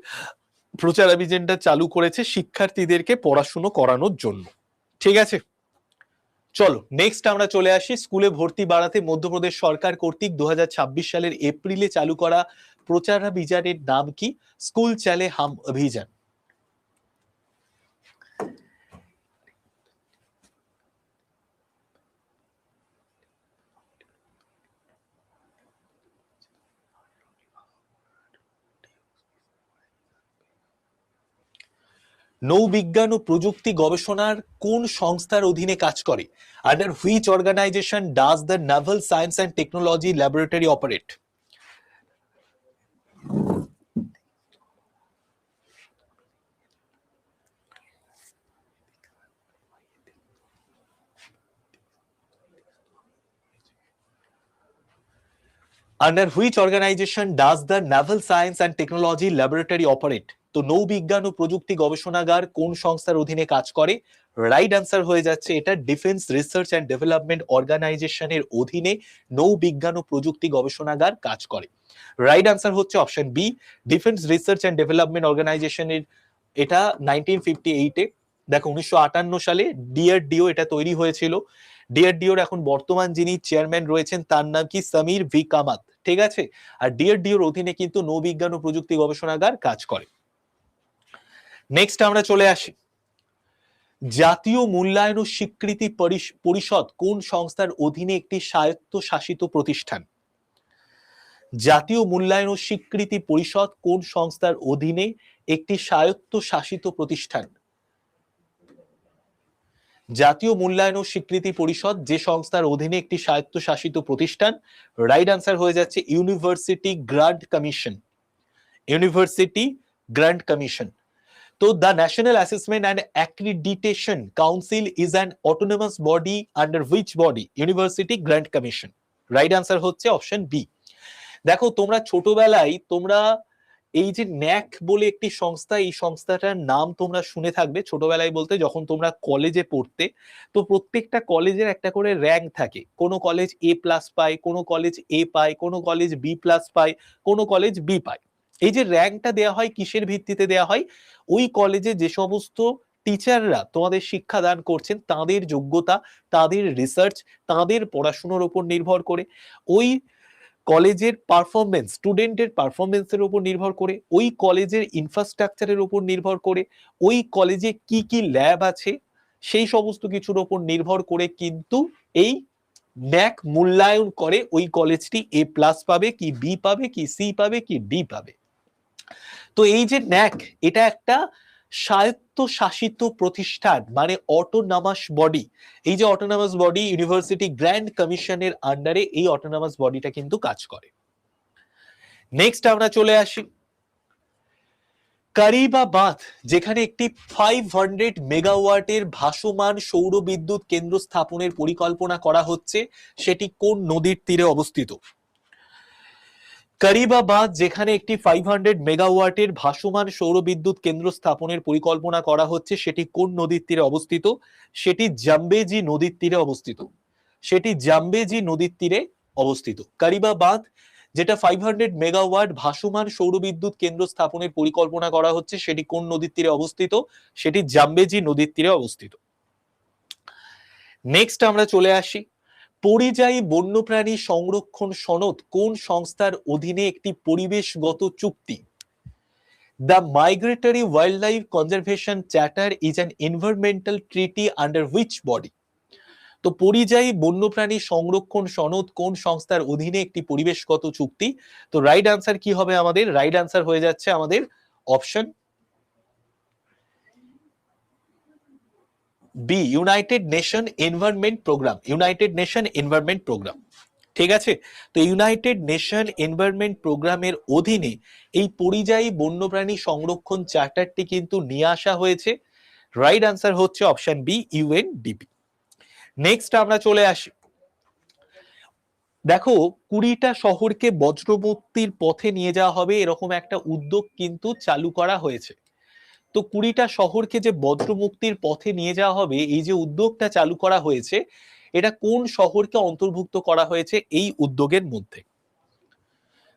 প্রচারাভিযানটা চালু করেছে শিক্ষার্থীদেরকে পড়াশুনো করানোর জন্য, ঠিক আছে? চলো নেক্সট আমরা চলে আসি স্কুলে ভর্তি বাড়াতে মধ্যপ্রদেশ সরকার কর্তৃক 2026 সালের এপ্রিলে চালু করা প্রচারাভিযানের নাম কি? স্কুল চলে হাম অভিযান। নৌবিজ্ঞান ও প্রযুক্তি গবেষণার কোন সংস্থার অধীনে কাজ করে? Under which organisation does the naval science and technology laboratory operate? Under which organization does the Naval Science and Technology Laboratory operate? তো নৌবিজ্ঞান ও প্রযুক্তি গবেষণাগার কোন সংস্থার অধীনে কাজ করে? রাইট আনসার হয়ে যাচ্ছে এটা ডিফেন্স রিসার্চ অ্যান্ড ডেভেলপমেন্ট অর্গানাইজেশনের অধীনে নৌবিজ্ঞান ও প্রযুক্তি গবেষণাগার কাজ করে। রাইট আনসার হচ্ছে option B, defence research and development অর্গানাইজেশনের। এটা 1958-এ, দেখো 1958 সালে ডিআরডিও এটা তৈরি হয়েছিল। ডিআরডিওর এখন বর্তমান যিনি চেয়ারম্যান রয়েছেন তার নাম কি? সমীর ভি কামাত, ঠিক আছে? আর ডিআরডিওর অধীনে কিন্তু নৌবিজ্ঞান ও প্রযুক্তি গবেষণাগার কাজ করে। নেক্সট আমরা চলে আসি জাতীয় মূল্যায়ন ও স্বীকৃতি পরিষদ কোন সংস্থার অধীনে একটি স্বায়ত্তশাসিত প্রতিষ্ঠান? জাতীয় মূল্যায়ন ও স্বীকৃতি পরিষদ কোন সংস্থার অধীনে একটি স্বায়ত্তশাসিত প্রতিষ্ঠান? জাতীয় মূল্যায়ন ও স্বীকৃতি পরিষদ যে সংস্থার অধীনে একটি স্বায়ত্তশাসিত প্রতিষ্ঠান, রাইট আনসার হয়ে যাচ্ছে University Grant Commission. University Grant Commission. তো the National Assessment and Accreditation Council is an autonomous body under which body? University Grant Commission. Right answer হচ্ছে অপশন বি। দেখো তোমরা ছোটবেলায় তোমরা এই যে ন্যাক বলে একটি সংস্থা, এই সংস্থাটার নাম তোমরা শুনে থাকবে ছোটবেলায়, বলতে যখন তোমরা কলেজে পড়তে। তো প্রত্যেকটা কলেজের একটা করে র্যাঙ্ক থাকে, কোনো কলেজ এ প্লাস পায়, কোনো কলেজ এ পায়, কোনো কলেজ বি প্লাস পায়, কোনো কলেজ বি পায়। এই যে র্যাঙ্কটা দেওয়া হয় কিসের ভিত্তিতে দেওয়া হয়? ওই কলেজে যে সমস্ত টিচাররা তোমাদের শিক্ষাদান করছেন তাদের যোগ্যতা, তাদের রিসার্চ, তাদের পড়াশোনার উপর নির্ভর করে, ওই কলেজের পারফরমেন্স, স্টুডেন্টের পারফরমেন্সের উপর নির্ভর করে, ওই কলেজের ইনফ্রাস্ট্রাকচারের উপর নির্ভর করে, ওই কলেজে কি কি ল্যাব আছে, সেই সমস্ত কিছুর উপর নির্ভর করে কিন্তু এই ন্যাক মূল্যায়ন করে ওই কলেজটি এ প্লাস পাবে কি বি পাবে কি সি পাবে কি ডি পাবে। তো এই যে ন্যাক, এটা একটা স্বায়ত্তশাসিত প্রতিষ্ঠান, মানে অটোনমাস বডি। এই যে অটোনমাস বডি ইউনিভার্সিটি গ্র্যান্ড কমিশনের আন্ডারে এই অটোনমাস বডিটা কিন্তু কাজ করে। নেক্সট আমরা চলে আসি কারিবা বাঁধ, যেখানে একটি 500 মেগাওয়াটের ভাসমান সৌর বিদ্যুৎ কেন্দ্র স্থাপনের পরিকল্পনা করা হচ্ছে, সেটি কোন নদীর তীরে অবস্থিত? কারিবা বাঁধ, যেখানে একটি 500 মেগাওয়াটের ভাসমান সৌর বিদ্যুৎ কেন্দ্র স্থাপনের পরিকল্পনা করা হচ্ছে, সেটি কোন নদীর তীরে অবস্থিত? সেটি জাম্বেজি নদীর তীরে অবস্থিত। সেটি জাম্বেজি নদীর তীরে অবস্থিত। কারিবা বাঁধ যেটা 500 মেগাওয়াট ভাসমান সৌর বিদ্যুৎ কেন্দ্র স্থাপনের পরিকল্পনা করা হচ্ছে, সেটি কোন নদীর তীরে অবস্থিত? সেটি জাম্বেজি নদীর তীরে অবস্থিত। নেক্সট আমরা চলে আসি পরিযায়ী বন্যপ্রাণী সংরক্ষণ সনদ কোন সংস্থার অধীনে একটি পরিবেশগত চুক্তি? The Migratory Wildlife Conservation Charter is an environmental treaty under which body? তো পরিযায়ী বন্যপ্রাণী সংরক্ষণ সনদ কোন সংস্থার অধীনে একটি পরিবেশগত চুক্তি? তো রাইট আনসার কি হবে আমাদের? রাইট আনসার হয়ে যাচ্ছে আমাদের option B, United Nation Environment Programme. United Nation Environment Programme, ঠিক আছে। তো ইউনাইটেড নেশন এনভায়রনমেন্ট প্রোগ্রামের অধীনে এই পরিযায়ী বন্যপ্রাণী সংরক্ষণ চার্টারটি কিন্তু নিয়ে আসা হয়েছে। রাইট আনসার হচ্ছে অপশন বি, ইউএনডিপি। নেক্সট আমরা চলে আসি, দেখো 20টা শহরকে বজ্রমুক্তির পথে নিয়ে যাওয়া হবে এরকম একটা উদ্যোগ কিন্তু চালু করা হয়েছে। তো 20টা শহরকে যে বজ্রমুক্তির পথে নিয়ে যাওয়া হবে, এই যে উদ্যোগটা চালু করা হয়েছে, এটা কোন শহরকে অন্তর্ভুক্ত করা হয়েছে এই উদ্যোগের মধ্যে?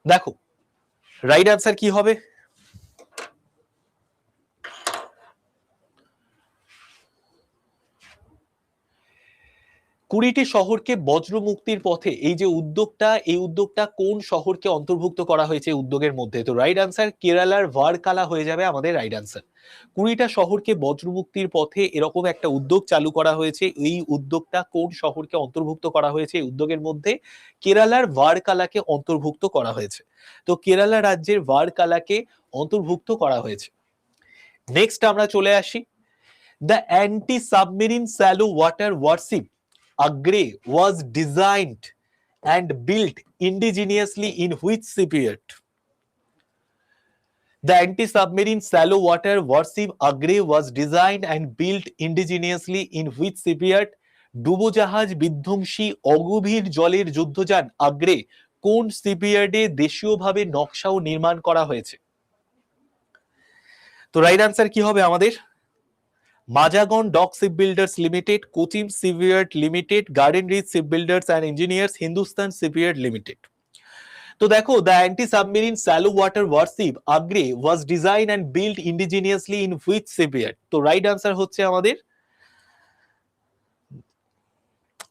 দেখো রাইট আনসার কি হবে? 20টি শহরকে বজ্রমুক্তির পথে এই যে উদ্যোগটা, এই উদ্যোগটা কোন শহরকে অন্তর্ভুক্ত করা হয়েছে উদ্যোগের মধ্যে? তো রাইট আনসার কেরালার ভারকালা হয়ে যাবে আমাদের রাইট আনসার। 20টা শহরকে বজ্রমুক্তির পথে এরকম একটা উদ্যোগ চালু করা হয়েছে, এই উদ্যোগটা কোন শহরকে অন্তর্ভুক্ত করা হয়েছে এই উদ্যোগের মধ্যে? কেরালার ভারকালাকে অন্তর্ভুক্ত করা হয়েছে। তো কেরালা রাজ্যের ভারকালাকে অন্তর্ভুক্ত করা হয়েছে। নেক্সট আমরা চলে আসি, the anti submarine shallow water warship Agre was designed and built indigenously in which shipyard? The anti-submarine shallow water warship Agre was designed and built indigenously in which shipyard? ডুবোজাহাজ বিধ্বংসী অগভীর জলের যুদ্ধযান আগ্রে কোন শিপইয়ার্ডে দেশীয়ভাবে নকশা ও নির্মাণ করা হয়েছে? তো রাইট আনসার কি হবে আমাদের? Mazagon Dock Shipbuilders Limited, Cochin Shipyard Limited, Garden Reach Shipbuilders and Engineers, Hindustan Shipyard Limited. তো দেখো the anti submarine shallow water warship Agray was design and build indigenously in which shipyard? তো রাইট আনসার হচ্ছে আমাদের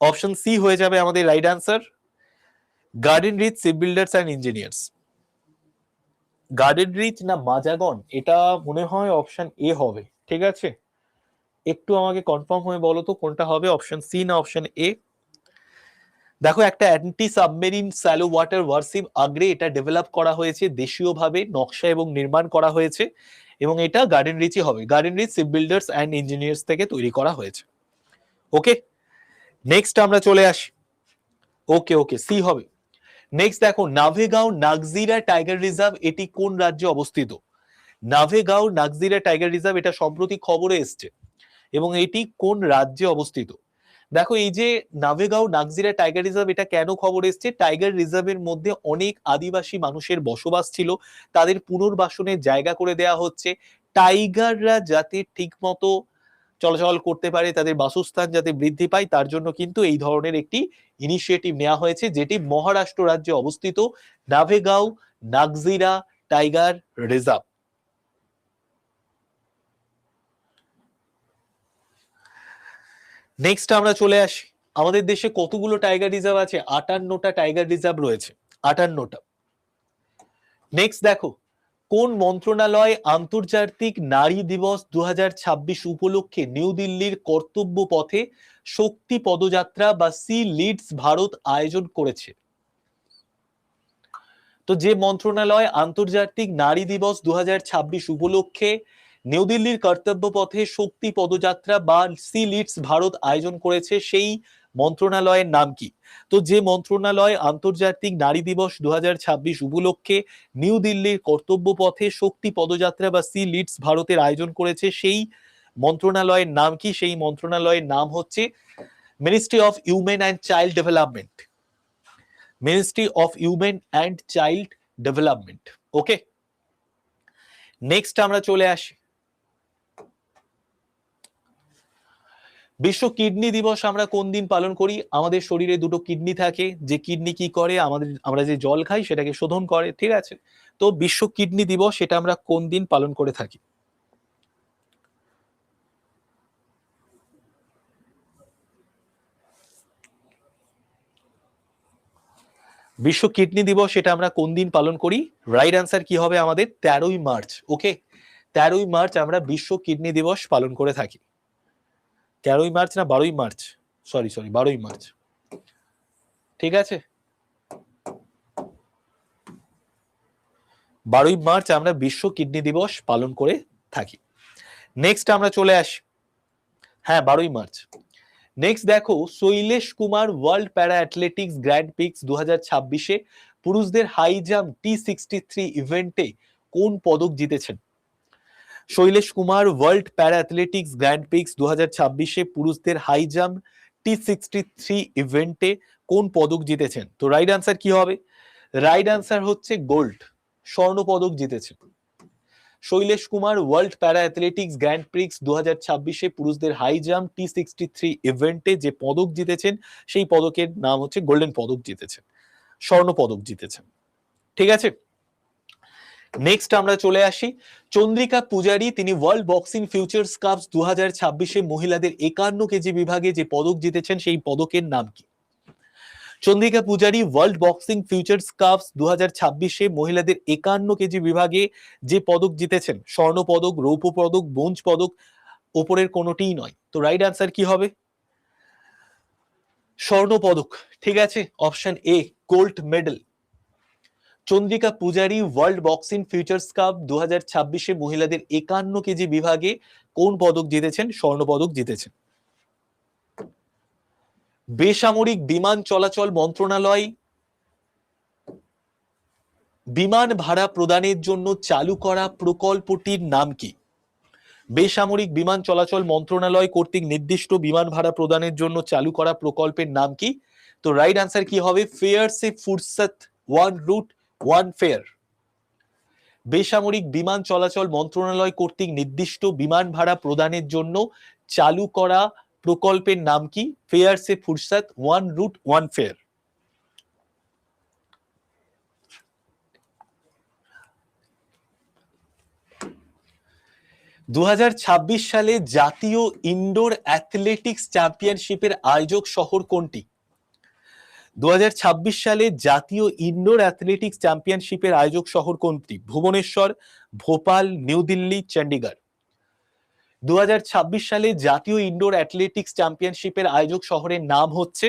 অপশন সি হয়ে যাবে আমাদের right answer, Garden Reach Shipbuilders and Engineers. Garden Reach না মাজাগন, এটা মনে হয় অপশন এ হবে, ঠিক আছে। একটু আমাকে কনফার্ম হয়ে বলো তো কোনটা হবে, অপশন সি না অপশন এ? দেখো একটা anti submarine shallow water warship Agray, এটা ডেভেলপ করা হয়েছে দেশীয়ভাবে, নকশা এবং নির্মাণ করা হয়েছে, এবং এটা গার্ডেন রিচই হবে, Garden Reach Ship Builders and Engineers থেকে তৈরি করা হয়েছে। ওকে, নেক্সট আমরা চলে আসি। ওকে ওকে, সি হবে। নেক্সট দেখো নাভেগাঁও নাগজিরা টাইগার রিজার্ভ, এটি কোন রাজ্যে অবস্থিত? নাভেগাঁও নাগজিরা টাইগার রিজার্ভ, এটা সম্প্রতি খবরে এসছে, এবং এটি কোন রাজ্যে অবস্থিত? দেখো এই যে নাভেগাঁও নাগজিরা টাইগার রিজার্ভ, এটা কেন খবর এসছে? টাইগার রিজার্ভের মধ্যে অনেক আদিবাসী মানুষের বসবাস ছিল, তাদের পুনর্বাসনের জায়গা করে দেয়া হচ্ছে, টাইগাররা যাতে ঠিক মতো চলাচল করতে পারে, তাদের বাসস্থান যাতে বৃদ্ধি পায়, তার জন্য কিন্তু এই ধরনের একটি ইনিশিয়েটিভ নেওয়া হয়েছে, যেটি মহারাষ্ট্র রাজ্যে অবস্থিত, নাভেগাঁও নাগজিরা টাইগার রিজার্ভ। নেক্সট আমরা চলে আসি, আমাদের দেশে কতগুলো টাইগার রিজার্ভ আছে? 58টা টাইগার রিজার্ভ রয়েছে, 58টা। নেক্সট দেখো কোন মন্ত্রণালয় আন্তর্জাতিক নারী দিবস 2026 উপলক্ষে নিউ দিল্লির কর্তব্য পথে শক্তি পদযাত্রা বা সি লিডস ভারত আয়োজন করেছে? তো যে মন্ত্রণালয় আন্তর্জাতিক নারী দিবস 2026 উপলক্ষে নিউ দিল্লির কর্তব্য পথে শক্তি পদযাত্রা বা সি লিডস ভারত আয়োজন করেছে, সেই মন্ত্রণালয়ের নাম কি? তো যে মন্ত্রণালয় আন্তর্জাতিক নারী দিবস 2026 উপলক্ষে নিউ দিল্লির কর্তব্য পথে শক্তি পদযাত্রা বা সি লিডস ভারতের আয়োজন করেছে, সেই মন্ত্রণালয়ের নাম কি? সেই মন্ত্রণালয়ের নাম হচ্ছে ministry of women and child development, ministry of women and child development. Okay, next আমরা চলে আসি, বিশ্ব কিডনি দিবস আমরা কোন দিন পালন করি? আমাদের শরীরে দুটো কিডনি থাকে, যে কিডনি কি করে, আমরা যে জল খাই সেটাকে শোধন করে, ঠিক আছে। তো বিশ্ব কিডনি দিবস এটা আমরা কোন দিন পালন করে থাকি? বিশ্ব কিডনি দিবস এটা আমরা কোন দিন পালন করি? রাইট অ্যান্সার কি হবে আমাদের? 13ই মার্চ। ওকে, 13ই মার্চ আমরা বিশ্ব কিডনি দিবস পালন করে থাকি। 13ই মার্চ না 12ই মার্চ, সরি 12ই মার্চ, ঠিক আছে। 12ই মার্চ আমরা বিশ্ব কিডনি দিবস পালন করে থাকি। নেক্সট আমরা চলে আসি, হ্যাঁ 12ই মার্চ। নেক্সট দেখো, Shailesh Kumar World Para Athletics Grand Prix 2026-এ পুরুষদের হাই জাম্প T63 ইভেন্টে কোন পদক জিতেছেন? Shailesh Kumar World Para Athletics Grand Prix 2026-এ পুরুষদের হাই জাম্প T63 ইভেন্টে কোন পদক জিতেছেন? তো রাইট আনসার কি হবে? রাইট আনসার হচ্ছে গোল্ড, স্বর্ণ পদক জিতেছেন। Shailesh Kumar World Para Athletics Grand Prix 2026-এ পুরুষদের হাই জাম্প T63 ইভেন্টে যে পদক জিতেছেন সেই পদকের নাম হচ্ছে গোল্ডেন পদক জিতেছেন, স্বর্ণ পদক জিতেছেন, ঠিক আছে। নেক্সট আমরা চলে আসি, চন্দ্রিকা পূজারী তিনি ওয়ার্ল্ড বক্সিং ফিউচার্স কাপস 2026-এ মহিলাদের 51 কেজি বিভাগে যে পদক জিতেছেন সেই পদকের নাম কি? চন্দ্রিকা পূজারী ওয়ার্ল্ড বক্সিং ফিউচার্স কাপস 2026-এ মহিলাদের 51 কেজি বিভাগে যে পদক জিতেছেন, স্বর্ণ পদক, রৌপ্য পদক, ব্রোঞ্জ পদক, ওপরের কোনোটিই নয়। তো রাইট আনসার কি হবে? স্বর্ণ পদক, ঠিক আছে, option a gold medal. Chandrika পূজারী ওয়ার্ল্ড বক্সিং ফিউচার্স কাপ 2026-এ মহিলাদের 51 কেজি বিভাগে কোন পদক জিতেছেন? স্বর্ণ পদক জিতেছেন। বেসামরিক বিমান চলাচল মন্ত্রণালয় বিমান ভাড়া প্রদানের জন্য চালু করা প্রকল্পটির নাম কি? বেসামরিক বিমান চলাচল মন্ত্রণালয় কর্তৃক নির্দিষ্ট বিমান ভাড়া প্রদানের জন্য চালু করা প্রকল্পের নাম কি? তো রাইট আনসার কি হবে? ফেয়ার সে ফুরসত, ওয়ান রুট ওয়ান ফেয়ার। বেসামরিক বিমান চলাচল মন্ত্রণালয় কর্তৃক নির্দিষ্ট বিমান ভাড়া প্রদানের জন্য চালু করা প্রকল্পের নাম কি? ফেয়ার সে ফুরসত, ওয়ান রুট ওয়ান ফেয়ার। দু সালে জাতীয় ইনডোর অ্যাথলেটিক্স চ্যাম্পিয়নশিপের আয়োজক শহর কোনটি? 2026 সালে জাতীয় ইনডোর অ্যাথলেটিক্স চ্যাম্পিয়নশিপের আয়োজক শহর কোনটি? ভুবনেশ্বর, ভোপাল, নিউ দিল্লি, চণ্ডীগড়। 2026 সালে জাতীয় ইনডোর অ্যাথলেটিক্স চ্যাম্পিয়নশিপের আয়োজক শহরের নাম হচ্ছে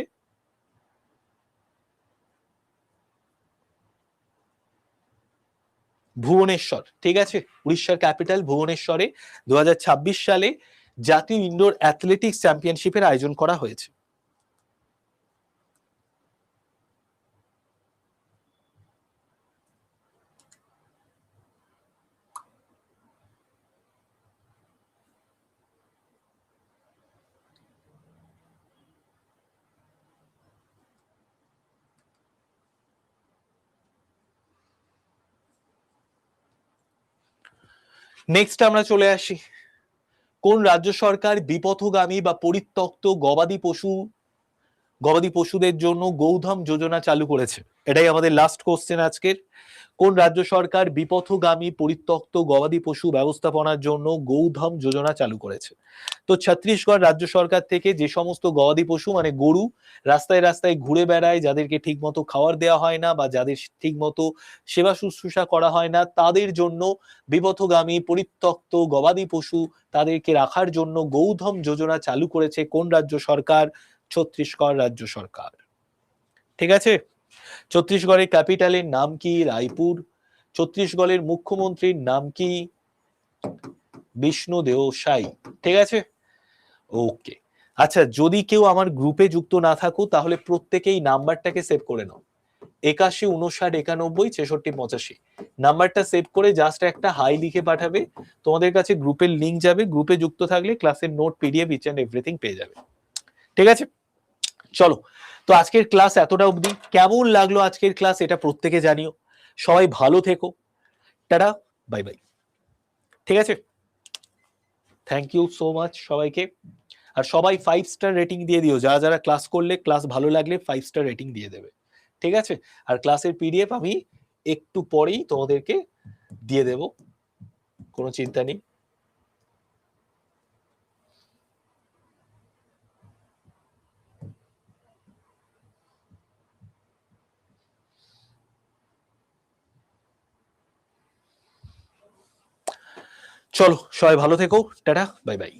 ভুবনেশ্বর, ঠিক আছে, উড়িষ্যার ক্যাপিটাল ভুবনেশ্বরে 2026 সালে জাতীয় ইনডোর অ্যাথলেটিক্স চ্যাম্পিয়নশিপের আয়োজন করা হয়েছে। নেক্সট আমরা চলে আসি, কোন রাজ্য সরকার বিপথগামী বা পরিত্যক্ত গবাদি পশুদের জন্য গৌধম যোজনা চালু করেছে? এটাই আমাদের লাস্ট কোশ্চেন আজকের। কোন রাজ্য সরকার বিপথগামী পরিত্যক্ত গবাদি পশু ব্যবস্থাপনার জন্য গৌধম যোজনা চালু করেছে? তো ছত্তিশগড় রাজ্য সরকার থেকে যে সমস্ত গবাদি পশু মানে গরু রাস্তায় রাস্তায় ঘুরে বেড়ায়, যাদেরকে ঠিক মতো খাবার দেওয়া হয় না বা যাদের ঠিক মতো সেবা শুশ্রূষা করা হয় না, তাদের জন্য বিপথগামী পরিত্যক্ত গবাদি পশু তাদেরকে রাখার জন্য গৌধম যোজনা চালু করেছে কোন রাজ্য সরকার? ছত্তিশগড় রাজ্য সরকার, ঠিক আছে। ছত্তিশগড়ের ক্যাপিটালের নাম কি? রায়পুর। ছত্তিশগড়ের মুখ্যমন্ত্রীর নাম কি? বিষ্ণুদেও সাই, ঠিক আছে, ওকে। আচ্ছা, যদি কেউ আমার গ্রুপে যুক্ত না থাকো তাহলে প্রত্যেকেই নাম্বারটাকে সেভ করে নাও, 81 59 91 66 85 নাম্বারটা সেভ করে জাস্ট একটা হাই লিখে পাঠাবে, তোমাদের কাছে গ্রুপের লিংক যাবে, গ্রুপে যুক্ত থাকলে ক্লাসের note, PDF, each and everything পেয়ে যাবে, ঠিক আছে। চলো, তো আজকের ক্লাস এতটা অবধি। কেমন লাগলো আজকের ক্লাস এটা প্রত্যেকে জানিও। সবাই ভালো থেকো, টাটা, বাই বাই, ঠিক আছে। থ্যাংক ইউ সো মাচ সবাইকে। আর সবাই 5 স্টার রেটিং দিয়ে দিও, যারা যারা ক্লাস করলে, ক্লাস ভালো লাগলে 5 স্টার রেটিং দিয়ে দেবে, ঠিক আছে। আর ক্লাসের পিডিএফ আমি একটু পরেই তোমাদেরকে দিয়ে দেব, কোনো চিন্তা নেই। চলো সবাই ভালো থেকো, টাটা, বাই বাই।